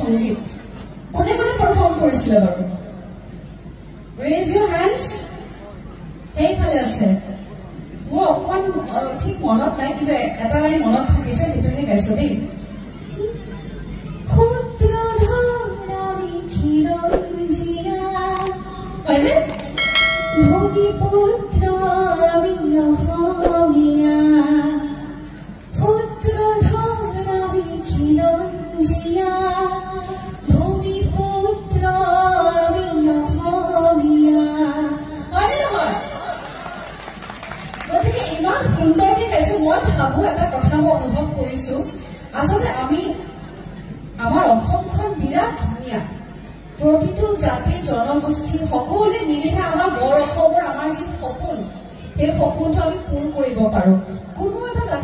সংগীত কোনে কোনে পাৰফৰ্ম কৰিছিলে বাৰু ৰেজ ইউৰ হেণ্ডছ সেইফালে আছে মোৰ অকমান ঠিক মনত নাই কিন্তু এটা লাইন মনত থাকিছে সেইটোহে গাইছো দেই হয়নে ভূমিপুত্ৰ আমি অসমীয়া পুত্ৰ ধন আমি খিলঞ্জীয়া ভূমিপুত্ৰ আমি অসমীয়া হয়নে নহয় গতিকে ইমান সুন্দৰকৈ গাইছো মই ভাবো এটা কথা মই অনুভৱ কৰিছো আচলতে আমি আমাৰ অসমখন বিৰাট ধুনীয়া প্ৰতিটো জাতি জনগোষ্ঠী সকলোৱে মিলিহে আমাৰ বৰ অসমৰ আমাৰ যি সপোন সেই সপোনটো আমি পূৰ কৰিব পাৰো কোনো এটা জাতি